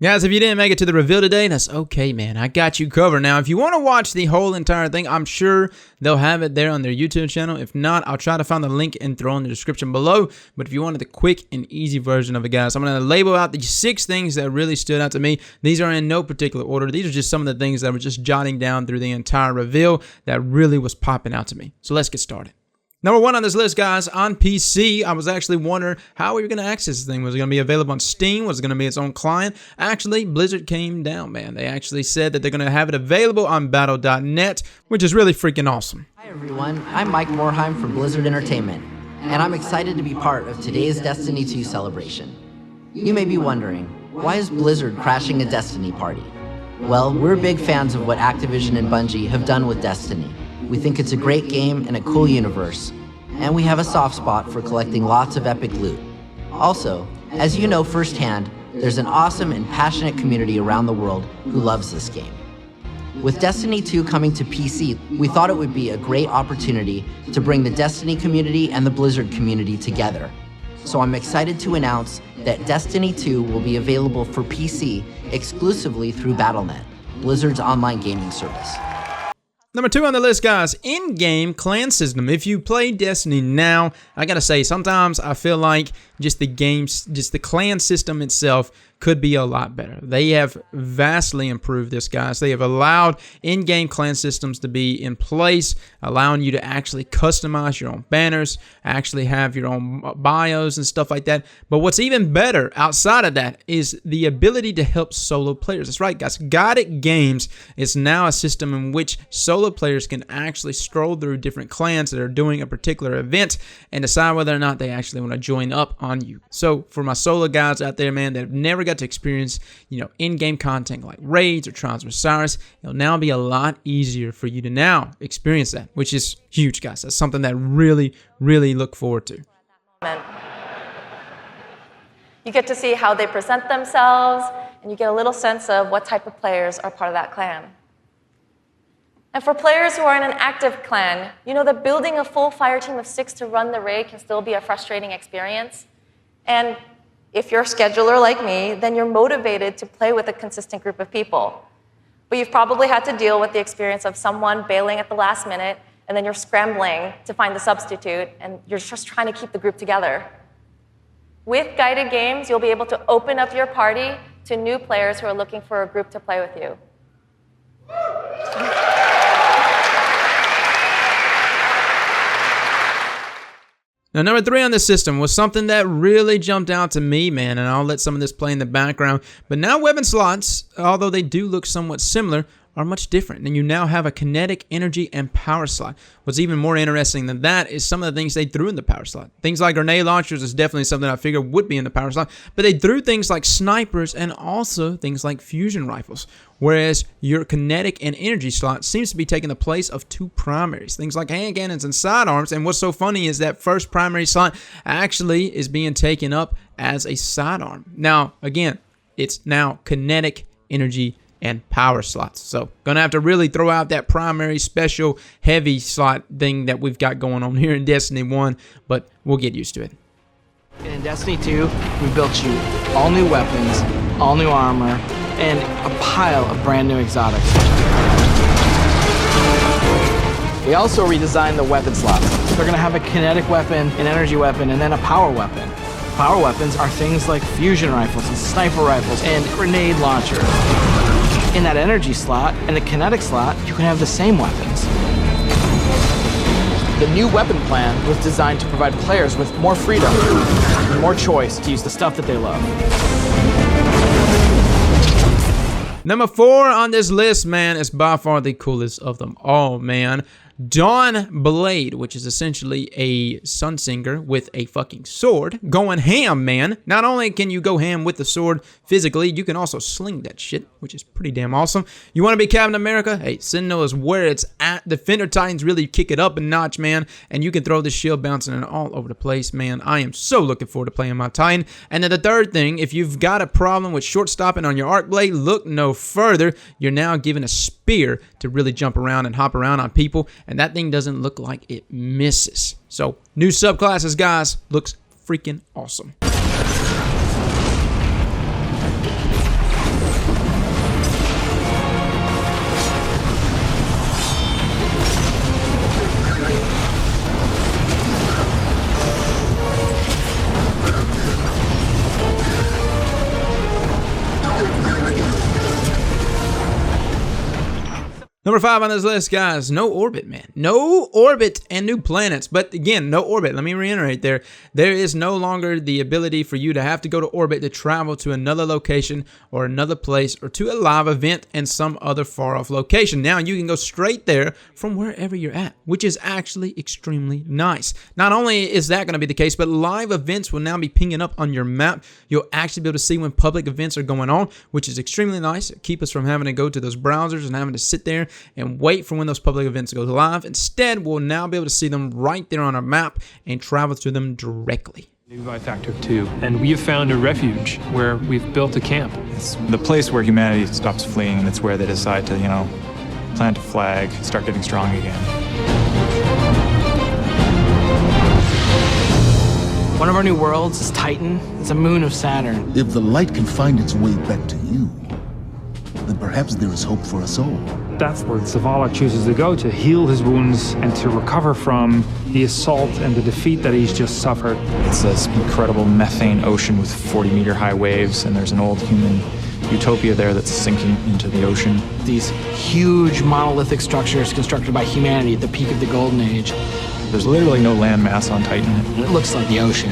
Guys, if you didn't make it to the reveal today, that's okay, man. I got you covered. Now, if you want to watch the whole entire thing, I'm sure they'll have it there on their YouTube channel. If not, I'll try to find the link and throw in the description below. But if you wanted the quick and easy version of it, guys, I'm going to label out the 6 things that really stood out to me. These are in no particular order. These are just some of the things that were just jotting down through the entire reveal that really was popping out to me. So let's get started. Number 1 on this list, guys, on PC, I was actually wondering how we were going to access this thing. Was it going to be available on Steam? Was it going to be its own client? Actually, Blizzard came down, man. They actually said that they're going to have it available on battle.net, which is really freaking awesome. Hi, everyone. I'm Mike Morheim from Blizzard Entertainment, and I'm excited to be part of today's Destiny 2 celebration. You may be wondering, why is Blizzard crashing a Destiny party? Well, we're big fans of what Activision and Bungie have done with Destiny. We think it's a great game and a cool universe, and we have a soft spot for collecting lots of epic loot. Also, as you know firsthand, there's an awesome and passionate community around the world who loves this game. With Destiny 2 coming to PC, we thought it would be a great opportunity to bring the Destiny community and the Blizzard community together. So I'm excited to announce that Destiny 2 will be available for PC exclusively through Battle.net, Blizzard's online gaming service. Number 2 on the list, guys, in-game clan system. If you play Destiny now, I gotta say, sometimes I feel like just the clan system itself could be a lot better. They have vastly improved this, guys. They have allowed in-game clan systems to be in place, allowing you to actually customize your own banners, actually have your own bios and stuff like that. But what's even better outside of that is the ability to help solo players. That's right, guys. Guided Games is now a system in which solo players can actually stroll through different clans that are doing a particular event and decide whether or not they actually want to join up on you. So for my solo guys out there, man, that have never got to experience, in-game content like raids or Trials of Osiris, it'll now be a lot easier for you to now experience that, which is huge, guys. That's something that really, really look forward to. You get to see how they present themselves, and you get a little sense of what type of players are part of that clan. And for players who are in an active clan, you know that building a full fire team of 6 to run the raid can still be a frustrating experience. And if you're a scheduler like me, then you're motivated to play with a consistent group of people. But you've probably had to deal with the experience of someone bailing at the last minute, and then you're scrambling to find the substitute, and you're just trying to keep the group together. With Guided Games, you'll be able to open up your party to new players who are looking for a group to play with you. Now, number 3 on this system was something that really jumped out to me, man, and I'll let some of this play in the background. But now weapon slots, although they do look somewhat similar, are much different. And you now have a kinetic, energy, and power slot. What's even more interesting than that is some of the things they threw in the power slot. Things like grenade launchers is definitely something I figured would be in the power slot, but they threw things like snipers and also things like fusion rifles. Whereas your kinetic and energy slot seems to be taking the place of 2 primaries, things like hand cannons and sidearms. And what's so funny is that first primary slot actually is being taken up as a sidearm. Now, again, it's now kinetic, energy, and power slots. So gonna have to really throw out that primary special heavy slot thing that we've got going on here in Destiny 1, but we'll get used to it. In Destiny 2, we built you all new weapons, all new armor, and a pile of brand new exotics. We also redesigned the weapon slots. They're gonna have a kinetic weapon, an energy weapon, and then a power weapon. Power weapons are things like fusion rifles and sniper rifles and grenade launchers. In that energy slot and the kinetic slot, you can have the same weapons. The new weapon plan was designed to provide players with more freedom and more choice to use the stuff that they love. Number 4 on this list, man, is by far the coolest of them all, man. Dawn Blade, which is essentially a Sunsinger with a fucking sword, going ham, man. Not only can you go ham with the sword physically, you can also sling that shit, which is pretty damn awesome. You want to be Captain America? Hey, Sentinel is where it's at. Defender Titans really kick it up a notch, man, and you can throw the shield bouncing all over the place, man. I am so looking forward to playing my Titan. And then the third thing, if you've got a problem with short stopping on your arc blade, look no further. You're now given a spear to really jump around and hop around on people, and that thing doesn't look like it misses. So, new subclasses, guys, looks freaking awesome. Number 5 on this list, guys, no orbit, man. No orbit and new planets. But again, no orbit. Let me reiterate there. There is no longer the ability for you to have to go to orbit to travel to another location or another place or to a live event in some other far-off location. Now you can go straight there from wherever you're at, which is actually extremely nice. Not only is that going to be the case, but live events will now be pinging up on your map. You'll actually be able to see when public events are going on, which is extremely nice. It keeps us from having to go to those browsers and having to sit there and wait for when those public events go live. Instead, we'll now be able to see them right there on our map and travel to them directly. By factor 2, and we have found a refuge where we've built a camp. It's the place where humanity stops fleeing, and it's where they decide to, plant a flag, start getting strong again. One of our new worlds is Titan. It's a moon of Saturn. If the light can find its way back to you, then perhaps there is hope for us all. That's where Zavala chooses to go to heal his wounds and to recover from the assault and the defeat that he's just suffered. It's this incredible methane ocean with 40-meter high waves, and there's an old human utopia there that's sinking into the ocean. These huge monolithic structures constructed by humanity at the peak of the Golden Age. There's literally no land mass on Titan. It looks like the ocean.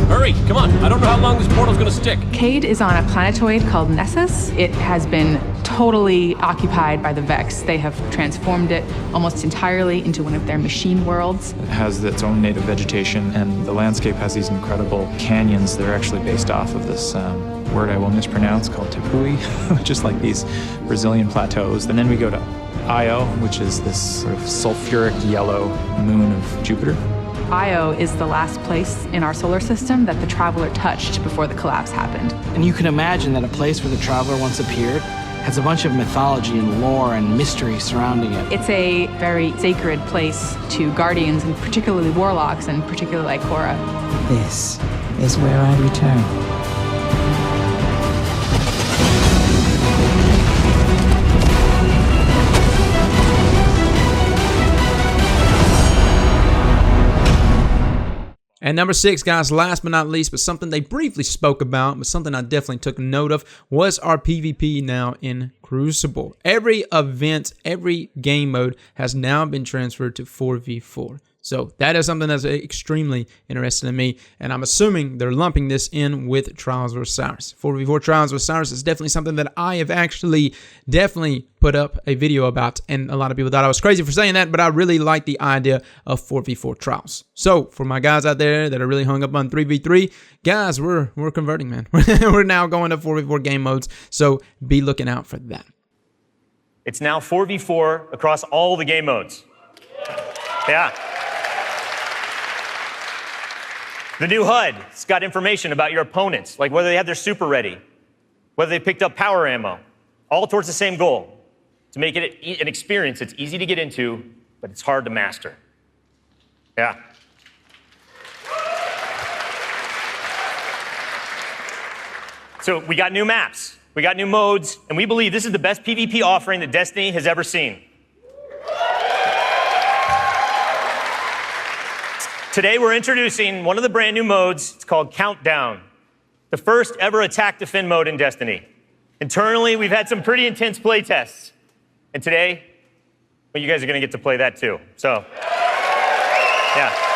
Hurry, come on. I don't know how long this portal's gonna stick. Cade is on a planetoid called Nessus. It has been totally occupied by the Vex. They have transformed it almost entirely into one of their machine worlds. It has its own native vegetation, and the landscape has these incredible canyons that are actually based off of this word I will mispronounce called Tepui, which is like these Brazilian plateaus. And then we go to Io, which is this sort of sulfuric yellow moon of Jupiter. Io is the last place in our solar system that the Traveler touched before the collapse happened. And you can imagine that a place where the Traveler once appeared has a bunch of mythology and lore and mystery surrounding it. It's a very sacred place to Guardians, and particularly Warlocks, and particularly Ikora. This is where I return. And number 6, guys, last but not least, but something they briefly spoke about, but something I definitely took note of, was our PvP now in Crucible. Every event, every game mode has now been transferred to 4v4. So that is something that's extremely interesting to me, and I'm assuming they're lumping this in with Trials of Osiris. 4v4 Trials of Osiris is definitely something that I have actually definitely put up a video about, and a lot of people thought I was crazy for saying that, but I really like the idea of 4v4 Trials. So for my guys out there that are really hung up on 3v3, guys, we're converting, man. We're now going to 4v4 game modes, so be looking out for that. It's now 4v4 across all the game modes. Yeah. The new HUD, it's got information about your opponents, like whether they have their super ready, whether they picked up power ammo, all towards the same goal, to make it an experience that's easy to get into, but it's hard to master. Yeah. So we got new maps, we got new modes, and we believe this is the best PvP offering that Destiny has ever seen. Today we're introducing one of the brand new modes. It's called Countdown, the first ever attack defend mode in Destiny. Internally, we've had some pretty intense play tests. And today, well, you guys are gonna get to play that too. So, yeah.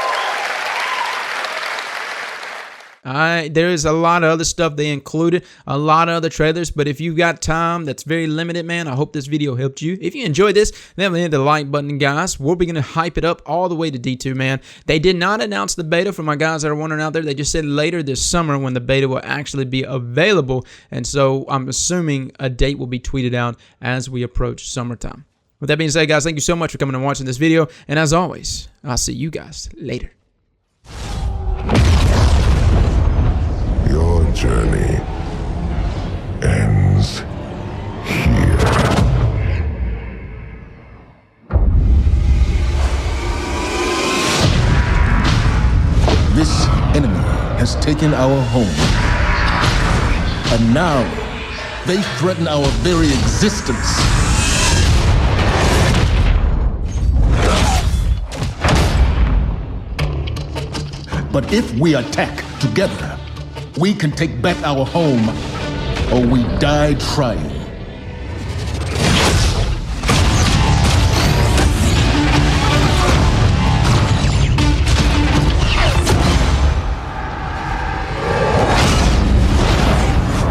There's a lot of other stuff they included, a lot of other trailers, but if you've got time that's very limited, man, I hope this video helped you. If you enjoyed this, then hit the like button, guys. We'll be going to hype it up all the way to D2, man. They did not announce the beta for my guys that are wondering out there. They just said later this summer when the beta will actually be available, and so I'm assuming a date will be tweeted out as we approach summertime. With that being said, guys, thank you so much for coming and watching this video, and as always, I'll see you guys later. Your journey ends here. This enemy has taken our home. And now, they threaten our very existence. But if we attack, Together, we can take back our home, or we die trying.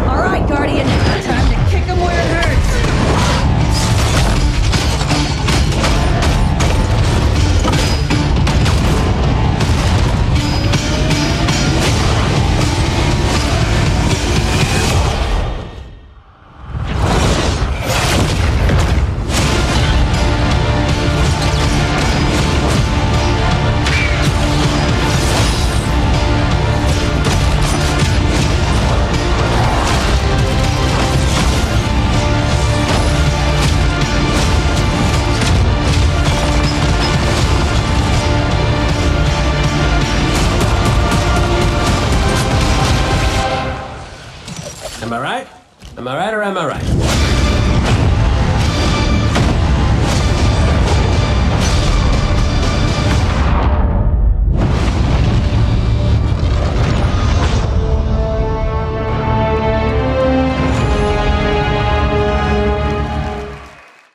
All right, Guardian, time to kick him where it hurts. Am I right? Am I right or am I right?